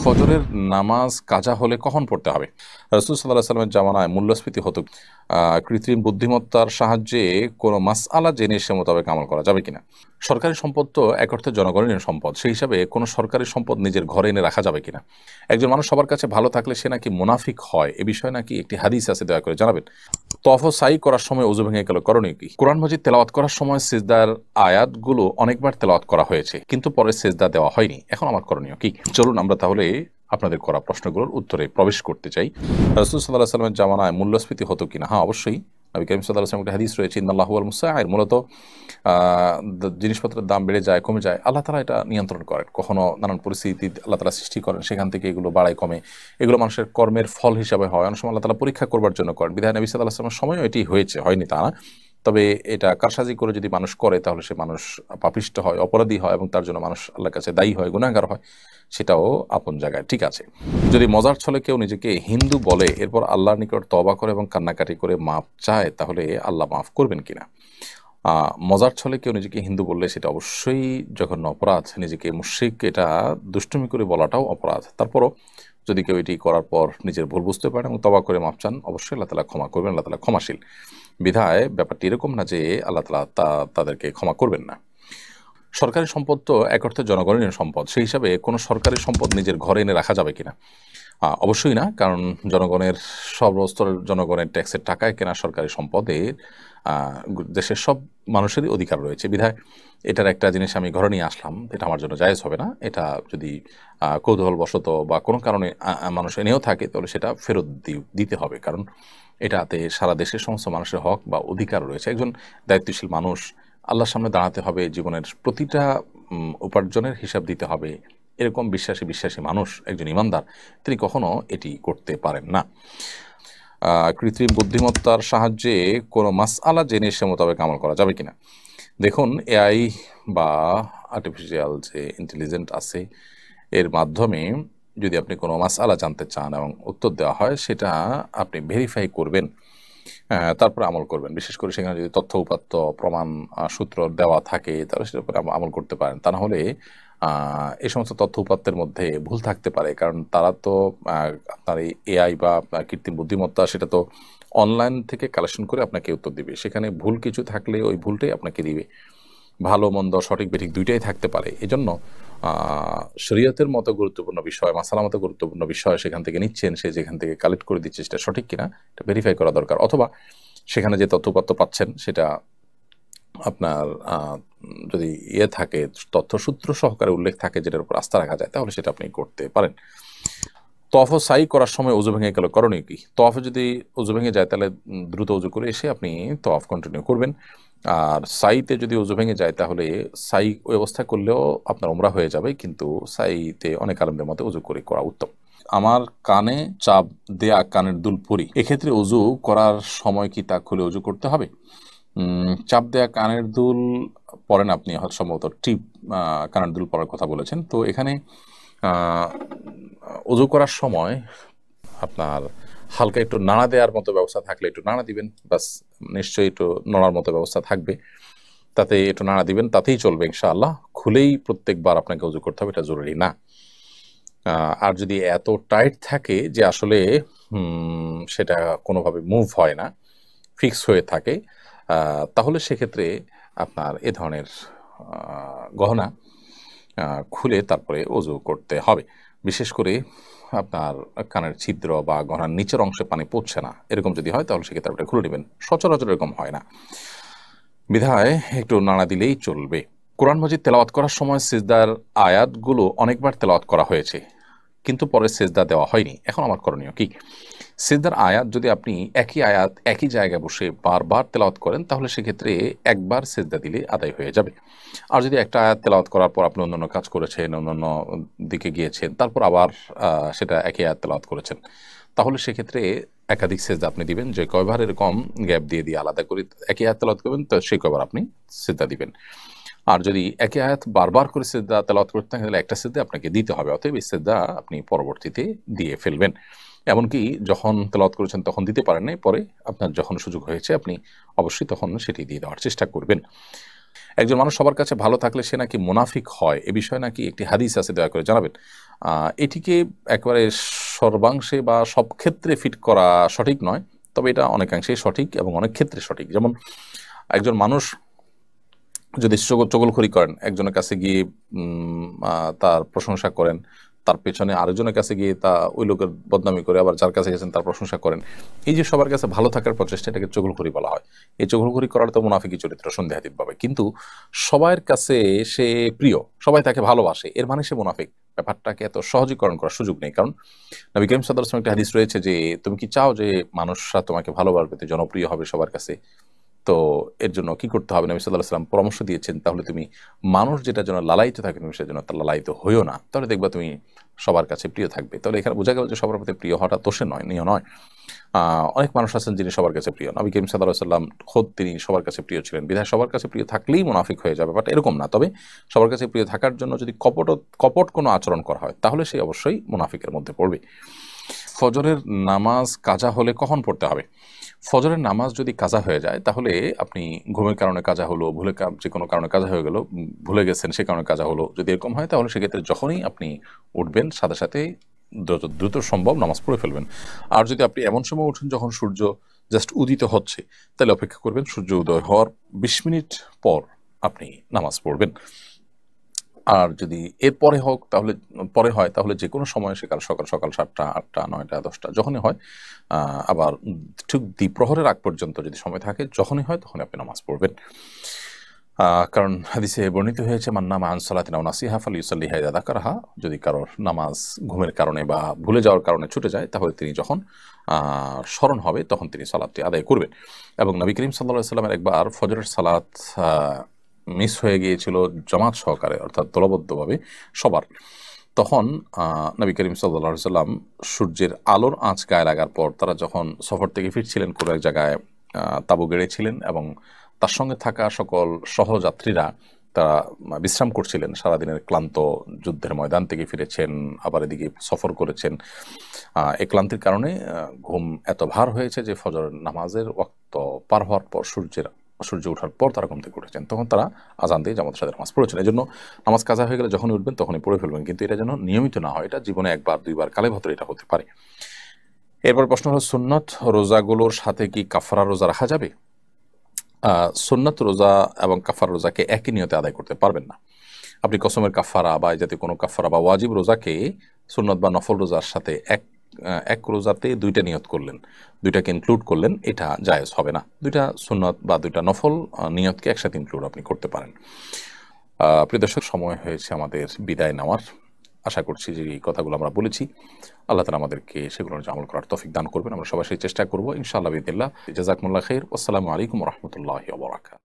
ফজরের নামাজ কাজা হলে কখন পড়তে হবে? রাসূল সাল্লাল্লাহু আলাইহি ওয়াসাল্লামের জামানায় মূল্যস্ফীতি হতো। কৃত্রিম বুদ্ধিমত্তার সাহায্যে কোনো মাসআলা জেনে সে মোতাবেক আমল করা যাবে কিনা? সরকারি সম্পদ তো এক অর্থে জনগণের সম্পদ, সেই হিসাবে কোনো সরকারি সম্পদ নিজের ঘরে এনে রাখা যাবে কিনা? একজন মানুষ সবার কাছে ভালো থাকলে সে নাকি মুনাফিক হয়, এ বিষয়ে নাকি একটি হাদিস আছে, দয়া করে জানাবেন। তওয়াফ ও সাই করার সময় ওযু ভেঙে গেল, করণীয় কি? কোরআন মাজিদ তেলাওয়াত করার সময় সিজদার আয়াতগুলো অনেকবার তেলাওয়াত করা হয়েছে, কিন্তু পরে সিজদা দেওয়া হয়নি, এখন আমার করণীয় কি? চলুন আমরা তাহলে আপনাদের করা প্রশ্নগুলোর উত্তরে প্রবেশ করতে চাই। রাসূল সাল্লাল্লাহু আলাইহি ওয়াসাল্লামের জামানায় মূল্যস্ফীতি হতো কিনা? হ্যাঁ, অবশ্যই। নবী করিম সাল্লাল্লাহু আলাইহি ওয়াসাল্লামের একটা হাদিস রয়েছে, ইন্নাল্লাহু ওয়াল মুসাইর। মূলত জিনিসপত্রের দাম বেড়ে যায়, কমে যায়, আল্লাহ তাআলা এটা নিয়ন্ত্রণ করেন। কখনো নানান পরিস্থিতি আল্লাহ তাআলা সৃষ্টি করেন, সেখান থেকে এগুলো বাড়ায় কমে, এগুলো মানুষের কর্মের ফল হিসাবে হয়। অনেক সময় আল্লাহ তাআলা পরীক্ষা করবার জন্য করেন। বিধায় নবী সাল্লাল্লাহু আলাইহি ওয়াসাল্লামের সময়ও এটি হয়েছে, হয়নি তা না। তবে এটা কারসাজি করে যদি মানুষ করে, তাহলে সে মানুষ পাপিষ্ঠ হয়, অপরাধী হয়, এবং তার জন্য মানুষ আল্লাহর কাছে দায়ী হয়, গুনাহগার হয়, সেটাও আপন জায়গায় ঠিক আছে। যদি মজার ছলে কেউ নিজেকে হিন্দু বলে, এরপর আল্লাহর নিকট তওবা করে এবং কান্নাকাটি করে মাপ চায়, তাহলে আল্লাহ মাফ করবেন কিনা? মজার ছলে কেউ নিজেকে হিন্দু বললে সেটা অবশ্যই জঘন্য অপরাধ। নিজেকে মুশরিক, এটা দুষ্টুমি করে বলাটাও অপরাধ। তারপরও যদি কেউ এটি করার পর নিজের ভুল বুঝতে পারেন এবং তওবা করে মাপ চান, অবশ্যই আল্লাহ তাআলা ক্ষমা করবেন। আল্লাহ তাআলা ক্ষমাশীল। বিধায় ব্যাপারটি এরকম না যে আল্লাহ তাআলা তাদেরকে ক্ষমা করবেন না। সরকারি সম্পদ তো এক অর্থে জনগণের সম্পদ, সেই হিসাবে কোনো সরকারি সম্পদ নিজের ঘরে এনে রাখা যাবে কিনা? অবশ্যই না, কারণ জনগণের, সর্বস্তরের জনগণের ট্যাক্সের টাকায় কেনা সরকারি সম্পদের দেশের সব মানুষেরই অধিকার রয়েছে। বিধায় এটার একটা জিনিস আমি ঘরে নিয়ে আসলাম, এটা আমার জন্য জায়েজ হবে না। এটা যদি কৌতূহলবশত বা কোনো কারণে মানুষ এনেও থাকে, তাহলে সেটা ফেরত দিতে হবে, কারণ এটাতে সারা দেশের সমস্ত মানুষের হক বা অধিকার রয়েছে। একজন দায়িত্বশীল মানুষ, আল্লাহর সামনে দাঁড়াতে হবে, জীবনের প্রতিটা উপার্জনের হিসাব দিতে হবে, এরকম বিশ্বাসী মানুষ, একজন ইমানদার, তিনি কখনো এটি করতে পারেন না। কৃত্রিম বুদ্ধিমত্তার সাহায্যে কোনো মাসআলা জেনে সে মোতাবেক আমল করা যাবে কিনা? দেখুন, এআই বা আর্টিফিশিয়াল যে ইন্টেলিজেন্ট আছে, এর মাধ্যমে যদি আপনি কোনো মাসআলা জানতে চান এবং উত্তর দেওয়া হয়, সেটা আপনি ভেরিফাই করবেন, তারপরে আমল করবেন। বিশেষ করে সেখানে যদি তথ্য উপাত্ত প্রমাণ সূত্র দেওয়া থাকে, তাহলে সেটার উপরে আমল করতে পারেন। তা না হলে এই সমস্ত তথ্য উপাত্তের মধ্যে ভুল থাকতে পারে, কারণ তারা তো আপনার এই এআই বা কৃত্রিম বুদ্ধিমত্তা, সেটা তো অনলাইন থেকে কালেকশন করে আপনাকে উত্তর দিবে। সেখানে ভুল কিছু থাকলে ওই ভুলটাই আপনাকে দিবে। ভালো মন্দ, সঠিক বেঠিক দুইটাই থাকতে পারে। এজন্য শরীয়তের মতো গুরুত্বপূর্ণ বিষয়, মাসালার মতো গুরুত্বপূর্ণ বিষয় সেখান থেকে নিচ্ছেন, সে যেখান থেকে কালেক্ট করে দিচ্ছে, সেটা সঠিক কিনা এটা ভেরিফাই করা দরকার। অথবা সেখানে যে তথ্যপাত্র পাচ্ছেন, সেটা আপনার যদি থাকে, তথ্যসূত্র সহকারে উল্লেখ থাকে, যেটার উপর আস্থা রাখা যায়, তাহলে সেটা আপনি করতে পারেন। তওয়াফ ও সাই করার সময় ওযু ভেঙে গেল, করণীয় কি? তওয়াফে যদি ওযু ভেঙে যায়, তাহলে দ্রুত ওযু করে এসে আপনি তওয়াফ কন্টিনিউ করবেন। আর সাইতে যদি ওযু ভেঙে যায়, তাহলে সাই ওই অবস্থায় করলেও আপনার উমরা হয়ে যাবে, কিন্তু সাইতে অনেক আলেমদের মতে ওযু করে করা উত্তম। আমার কানে চাপ দেয়া কানের দুল পরি, এক্ষেত্রে ওযু করার সময় কি তা খুলে ওযু করতে হবে? চাপ দেয়া কানের দুল পরেন আপনি, হয়তো সম্ভবত টিপ কানের দুল পরার কথা বলেছেন। তো এখানে ওযু করার সময় আপনার হালকা একটু নাড়া দেওয়ার মতো ব্যবস্থা থাকলে একটু নাড়া দিবেন, বাস। নিশ্চয়ই একটু নড়ার মতো ব্যবস্থা থাকবে, তাতে একটু নাড়া দিবেন, তাতেই চলবে ইনশাআল্লাহ। খুলেই প্রত্যেকবার আপনাকে ওযু করতে হবে, এটা জরুরি না। আর যদি এত টাইট থাকে যে আসলে সেটা কোনোভাবে মুভ হয় না, ফিক্স হয়ে থাকে, তাহলে সেক্ষেত্রে আপনার এ ধরনের গহনা খুলে তারপরে ওযু করতে হবে। বিশেষ করে আপনার কানের ছিদ্র বা গহনার নিচের অংশে পানি পড়ছে না, এরকম যদি হয়, তাহলে সেক্ষেত্রে আপনি খুলে নেবেন। সচরাচর এরকম হয় না, বিধায় একটু নাড়া দিলেই চলবে। কোরআন মাজিদ তেলাওয়াত করার সময় সিজদার আয়াতগুলো অনেকবার তেলাওয়াত করা হয়েছে, কিন্তু পরে সেজদা দেওয়া হয়নি, এখন আমার করণীয় কি? সিজদার আয়াত যদি আপনি একই আয়াত একই জায়গায় বসে বারবার তেলাওয়াত করেন, তাহলে সেক্ষেত্রে একবার সেজদা দিলে আদায় হয়ে যাবে। আর যদি একটা আয়াত তেলাওয়াত করার পর আপনি অন্যান্য কাজ করেছেন, অন্যান্য দিকে গিয়েছেন, তারপর আবার সেটা একই আয়াত তেলাওয়াত করেছেন, তাহলে সেক্ষেত্রে একাধিক সেজদা আপনি দিবেন। যে কয়বার এরকম গ্যাপ দিয়ে আলাদা করে একই আয়াত তেলাওয়াত করবেন, তো সেই কয়বার আপনি সেজদা দিবেন। আর যদি একই আয়াত বারবার করে সিজদা তেলাওয়াত করতে থাকেন, তাহলে একটা সিজদা আপনাকে দিতে হবে। অতএব এই সিজদা আপনি পরবর্তীতে দিয়ে ফেলবেন। এমনকি যখন তেলাওয়াত করেছেন তখন দিতে পারেন নাই, পরে আপনার যখন সুযোগ হয়েছে, আপনি অবশ্যই তখন সেটি দিয়ে দেওয়ার চেষ্টা করবেন। একজন মানুষ সবার কাছে ভালো থাকলে সে নাকি মুনাফিক হয়, এ বিষয়ে নাকি একটি হাদিস আছে, দয়া করে জানাবেন। এটিকে একেবারে সর্বাংশে বা সব ক্ষেত্রে ফিট করা সঠিক নয়, তবে এটা অনেকাংশেই সঠিক এবং অনেক ক্ষেত্রে সঠিক। যেমন একজন মানুষ যদি চগলখড়ি করেন, একজনের কাছে গিয়ে তার প্রশংসা করেন, তার পেছনে আরেকজনের কাছে গিয়ে ওই লোকের বদনামি করে আবার যার কাছে গেছেন তার প্রশংসা করেন, এই যে সবার কাছে ভালো থাকার প্রচেষ্টা, এটাকে চগলখড়ি বলা হয়। এই চগলখড়ি করার তো মুনাফিকি চরিত্র সন্দেহাতীতভাবে, কিন্তু সবার কাছে সে প্রিয়, সবাই তাকে ভালোবাসে, এর মানে সে মুনাফিক, ব্যাপারটাকে এত সহজীকরণ করার সুযোগ নেই। কারণ নবী করিম সাল্লাল্লাহু আলাইহি ওয়াসাল্লাম একটা হাদিস রয়েছে যে তুমি কি চাও যে মানুষরা তোমাকে ভালোবাসবে, জনপ্রিয় হবে সবার কাছে? তো এর জন্য কি করতে হবে? নবী সাল্লাল্লাহু আলাইহি ওয়াসাল্লাম পরামর্শ দিয়েছেন, তাহলে তুমি মানুষ যেটা যেন লালায়িত থাকে তুমি সেজন্য তার লালায়িত হইও না, তাহলে দেখবা তুমি সবার কাছে প্রিয় থাকবে। তাহলে এখানে বোঝা গেল যে সবার প্রতি প্রিয় হওয়াটা দোষের নয়, নিয় নয়। অনেক মানুষ আছেন যিনি সবার কাছে প্রিয়, নবী করিম সাল্লাল্লাহু আলাইহি ওয়াসাল্লাম খোদ তিনি সবার কাছে প্রিয় ছিলেন, বিধায় সবার কাছে প্রিয় থাকলেই মুনাফিক হয়ে যাবে, বাট এরকম না। তবে সবার কাছে প্রিয় থাকার জন্য যদি কপট কোনো আচরণ করা হয় তাহলে সে অবশ্যই মুনাফিকের মধ্যে পড়বে। ফজরের নামাজ কাজা হলে কখন পড়তে হবে? ফজরের নামাজ যদি কাজা হয়ে যায় তাহলে আপনি ঘুমের কারণে কাজা হলো, যে কোনো কারণে কাজা হয়ে গেল, ভুলে গেছেন সে কারণে কাজা হলো, যদি এরকম হয় তাহলে সেক্ষেত্রে যখনই আপনি উঠবেন সাথে সাথে দ্রুত সম্ভব নামাজ পড়ে ফেলবেন। আর যদি আপনি এমন সময় উঠেন যখন সূর্য জাস্ট উদিত হচ্ছে, তাহলে অপেক্ষা করবেন সূর্য উদয় হওয়ার 20 মিনিট পর আপনি নামাজ পড়বেন। আর যদি এর পরে হয় তাহলে যে কোনো সময়, সকাল 7টা 8টা 9টা 10টা যখনই হয়, আবার ঠিক দ্বিপ্রহরের আগ পর্যন্ত যদি সময় থাকে, যখনই হয় তখনই আপনি নামাজ পড়বেন। কারণ হাদিসে বর্ণিত হয়েছে, মান নামা আন সালাতিন আও নাসিহা ফালিউসাল্লিহা ইযা যাকারাহা, যদি কারোর নামাজ ঘুমের কারণে বা ভুলে যাওয়ার কারণে ছুটে যায় তাহলে তিনি যখন স্মরণ হবে তখন তিনি সালাতটি আদায় করবেন। এবং নবী করিম সাল্লাল্লাহু আলাইহি ওয়াসাল্লামের একবার ফজরের সালাত মিস হয়ে গিয়েছিল জামাত সহকারে, অর্থাৎ দলবদ্ধভাবে সবার। তখন নবী করিম সাল্লাল্লাহু আলাইহি ওয়াসাল্লাম সূর্যের আলোর আঁচ গায়ে লাগার পর তারা যখন সফর থেকে ফিরছিলেন, কোনো এক জায়গায় তাঁবু গেড়েছিলেন এবং তার সঙ্গে থাকা সকল সহযাত্রীরা তারা বিশ্রাম করছিলেন, সারাদিনের ক্লান্ত যুদ্ধের ময়দান থেকে ফিরেছেন, আবার এদিকে সফর করেছেন। এই ক্লান্তির কারণে ঘুম এত ভার হয়েছে যে ফজর নামাজের ওয়াক্ত পার হওয়ার পর, সূর্য ওঠার পর তারা ঘুম থেকে উঠেছেন, তখন তারা আজান দিয়ে জামাতের সাথে নামাজ পড়েছেন। এই জন্য নামাজ কাজা হয়ে গেলে যখনই উঠবেন তখনই পড়ে ফেলবেন, কিন্তু এটা যেন নিয়মিত না হয়, এটা জীবনে একবার দুইবার কালে ভদ্র এটা হতে পারে। এরপর প্রশ্ন হলো, সুন্নত রোজাগুলোর সাথে কি কাফারা রোজা রাখা যাবে? সুন্নত রোজা এবং কাফারা রোজাকে একই নিয়তে আদায় করতে পারবেন না। আপনি কসমের কাফারা বা এই জাতীয় কোনো কাফারা বা ওয়াজিব রোজাকে সুন্নত বা নফল রোজার সাথে এক রোজাতে দুইটা নিয়ত করলেন, দুইটাকে ইনক্লুড করলেন, এটা জায়েজ হবে না। দুইটা সুন্নত বা দুইটা নফল নিয়তকে একসাথে ইনক্লুড আপনি করতে পারেন। প্রিয় দর্শক, সময় হয়েছে আমাদের বিদায় নেওয়ার। আশা করছি যে এই কথাগুলো আমরা বলেছি আল্লাহ তাআলা আমাদেরকে সেগুলোর আমল করার তৌফিক দান করবেন। আমরা সবাই সেই চেষ্টা করবো ইনশাআল্লাহ বিদিল্লাহ। জাযাকুমুল্লাহ খাইর। আসসালামু আলাইকুম ওয়া রাহমাতুল্লাহি ওয়া বারাকাতুহু।